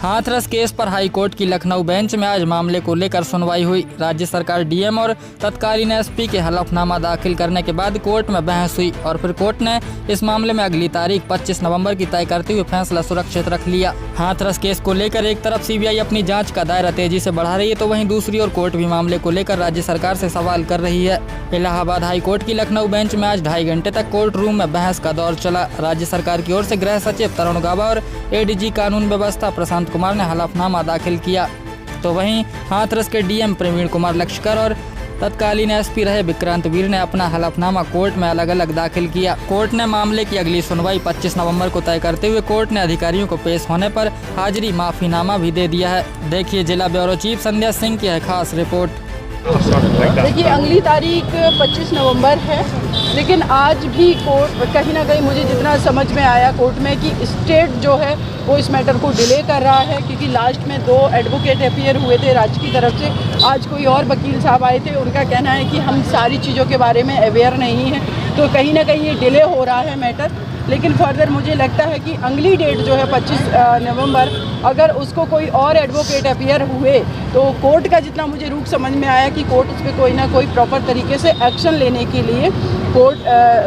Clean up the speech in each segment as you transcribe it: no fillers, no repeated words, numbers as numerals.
Hathras case पर high court की Lucknow bench में आज मामले को लेकर सुनवाई हुई। राज्य सरकार डीएम और तत्कालीन एसपी के हलफनामा दाखिल करने के बाद कोर्ट में बहस हुई और फिर कोर्ट ने इस मामले में अगली तारीख 25 नवंबर की तय करते हुए फैसला सुरक्षित रख लिया। हाथरस केस को लेकर एक तरफ सीबीआई अपनी जांच का दायरा तेजी से बढ़ा रही है, तो वहीं दूसरी ओर कोर्ट भी मामले को लेकर राज्य सरकार से सवाल कर रही है। इलाहाबाद हाईकोर्ट की लखनऊ बेंच में आज 2.5 घंटे तक कोर्ट रूम में बहस का दौर चला। राज्य सरकार की ओर से गृह सचिव तरुण गाबा और एडीजी कानून व्यवस्था प्रशांत कुमार ने हलफनामा दाखिल किया, तो वहीं हाथरस के डीएम प्रवीण कुमार लश्कर और तत्कालीन एसपी रहे विक्रांत वीर ने अपना हलफनामा कोर्ट में अलग अलग दाखिल किया। कोर्ट ने मामले की अगली सुनवाई 25 नवंबर को तय करते हुए कोर्ट ने अधिकारियों को पेश होने पर हाजिरी माफीनामा भी दे दिया है। देखिए जिला ब्यूरो चीफ संध्या सिंह की है खास रिपोर्ट। देखिए अगली तारीख 25 नवंबर है, लेकिन आज भी कोर्ट कहीं ना कहीं मुझे जितना समझ में आया कोर्ट में कि स्टेट जो है वो इस मैटर को डिले कर रहा है, क्योंकि लास्ट में 2 एडवोकेट अपीयर हुए थे राज्य की तरफ से। आज कोई और वकील साहब आए थे, उनका कहना है कि हम सारी चीज़ों के बारे में अवेयर नहीं हैं, तो कहीं ना कहीं ये डिले हो रहा है मैटर। लेकिन फर्दर मुझे लगता है कि अगली डेट जो है 25 नवंबर, अगर उसको कोई और एडवोकेट अपीयर हुए तो कोर्ट का जितना मुझे रूट समझ में आया कि कोर्ट उस पर कोई ना कोई प्रॉपर तरीके से एक्शन लेने के लिए कोर्ट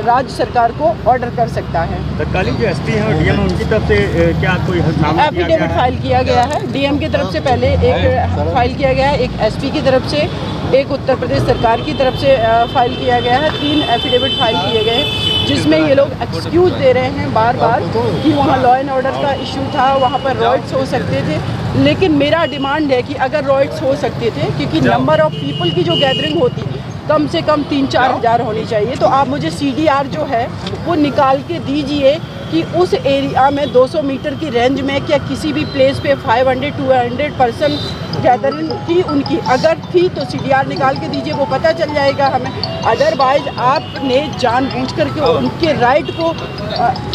राज्य सरकार को ऑर्डर कर सकता है। तत्कालीन जो एसपी हैं और डीएम उनकी तरफ से क्या कोई एफिडेविट फाइल किया गया है। डीएम की तरफ से पहले एक फाइल किया गया है, एक एसपी की तरफ से, एक उत्तर प्रदेश सरकार की तरफ से फाइल किया गया है। 3 एफिडेविट फाइल किए गए हैं, जिसमें ये लोग एक्सक्यूज़ दे रहे हैं बार बार कि वहाँ लॉ एंड ऑर्डर का इशू था, वहाँ पर रॉयट्स हो सकते थे। लेकिन मेरा डिमांड है कि अगर रॉयट्स हो सकते थे, क्योंकि नंबर ऑफ पीपल की जो गैदरिंग होती कम से कम 3-4 हज़ार होनी चाहिए, तो आप मुझे CDR जो है वो निकाल के दीजिए कि उस एरिया में 200 मीटर की रेंज में क्या किसी भी प्लेस पे 500-200 पर्सन गैदरिंग थी उनकी, अगर थी तो CDR निकाल के दीजिए, वो पता चल जाएगा हमें। अदरवाइज आपने जानबूझ करके उनके राइट को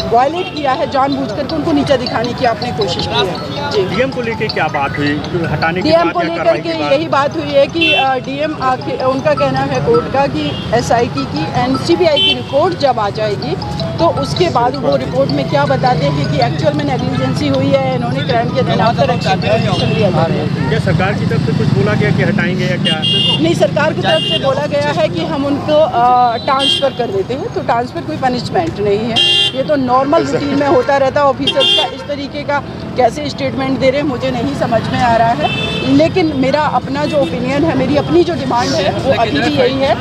वायलेट किया है, जानबूझ करके उनको नीचा दिखाने की आपने कोशिश की है। जी, डीएम को लेकर क्या बात हुई? हटाने की डीएम को लेकर के यही बात हुई है कि डीएम उनका कहना है कोर्ट का कि SIT की एंड CBI की रिपोर्ट जब आ जाएगी तो उसके बाद वो रिपोर्ट में क्या बताते हैं कि एक्चुअल में नेग्लिजेंसी हुई है, इन्होंने क्राइम के दिन आफ्टर एक्शन लिया है। क्या सरकार की तरफ से कुछ बोला गया कि हटाएंगे या क्या? नहीं, सरकार की तरफ से बोला गया है कि हम उनको ट्रांसफ़र कर देते हैं, तो ट्रांसफ़र कोई पनिशमेंट नहीं है, ये तो नॉर्मल रूटीन में होता रहता है। ऑफिसर्स का इस तरीके का कैसे स्टेटमेंट दे रहे हैं मुझे नहीं समझ में आ रहा है। लेकिन मेरा अपना जो ओपिनियन है, मेरी अपनी जो डिमांड है वो अभी भी यही है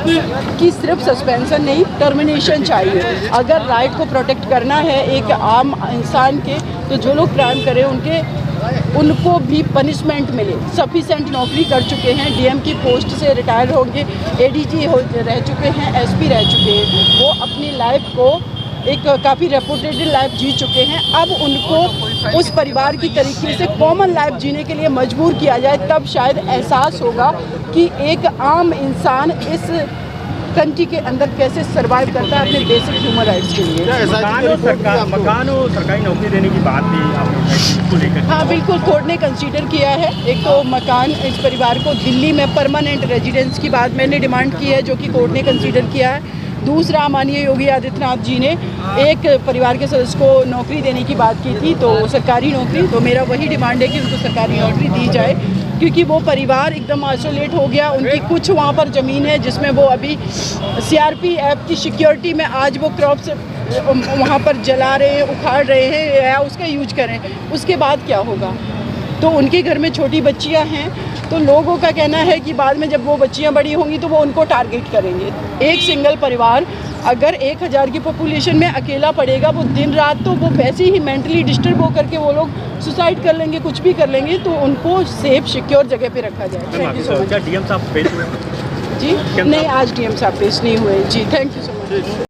कि सिर्फ सस्पेंशन नहीं, टर्मिनेशन चाहिए। अगर राइट को प्रोटेक्ट करना है एक आम इंसान के, तो जो लोग क्राइम करें उनको भी पनिशमेंट मिले। सफिशेंट नौकरी कर चुके हैं, डीएम की पोस्ट से रिटायर होंगे, एडीजी रह चुके हैं, एसपी रह चुके हैं, वो अपनी लाइफ को एक काफ़ी रेपुटेड लाइफ जी चुके हैं। अब उनको उस परिवार की तरीके से कॉमन लाइफ जीने के लिए मजबूर किया जाए, तब शायद एहसास होगा कि एक आम इंसान इस कंट्री के अंदर कैसे सरवाइव करता है अपने बेसिक ह्यूमन राइट्स के लिए। मकान और सरकारी नौकरी देने की बात थी आपको लेकर? हाँ बिल्कुल, कोर्ट ने कंसीडर किया है। एक तो मकान इस परिवार को दिल्ली में परमानेंट रेजिडेंस की बात मैंने डिमांड की है, जो कि कोर्ट ने कंसीडर किया है। दूसरा, माननीय योगी आदित्यनाथ जी ने एक परिवार के सदस्य को नौकरी देने की बात की थी, तो सरकारी नौकरी, तो मेरा वही डिमांड है कि उनको सरकारी नौकरी दी जाए, क्योंकि वो परिवार एकदम आइसोलेट हो गया। उनकी कुछ वहाँ पर ज़मीन है जिसमें वो अभी CRPF की सिक्योरिटी में आज वो क्रॉप्स वहाँ पर जला रहे हैं, उखाड़ रहे हैं या उसका यूज करें, उसके बाद क्या होगा? तो उनके घर में छोटी बच्चियाँ हैं, तो लोगों का कहना है कि बाद में जब वो बच्चियाँ बड़ी होंगी तो वो उनको टारगेट करेंगे। एक सिंगल परिवार अगर 1000 की पॉपुलेशन में अकेला पड़ेगा, वो दिन रात तो वो वैसे ही मेंटली डिस्टर्ब होकर के वो लोग सुसाइड कर लेंगे, कुछ भी कर लेंगे, तो उनको सेफ सिक्योर जगह पे रखा जाए। Thank you so much. DM साहब पेश हुए? जी नहीं, आज डीएम साहब पेश नहीं हुए। जी, थैंक यू सो मच।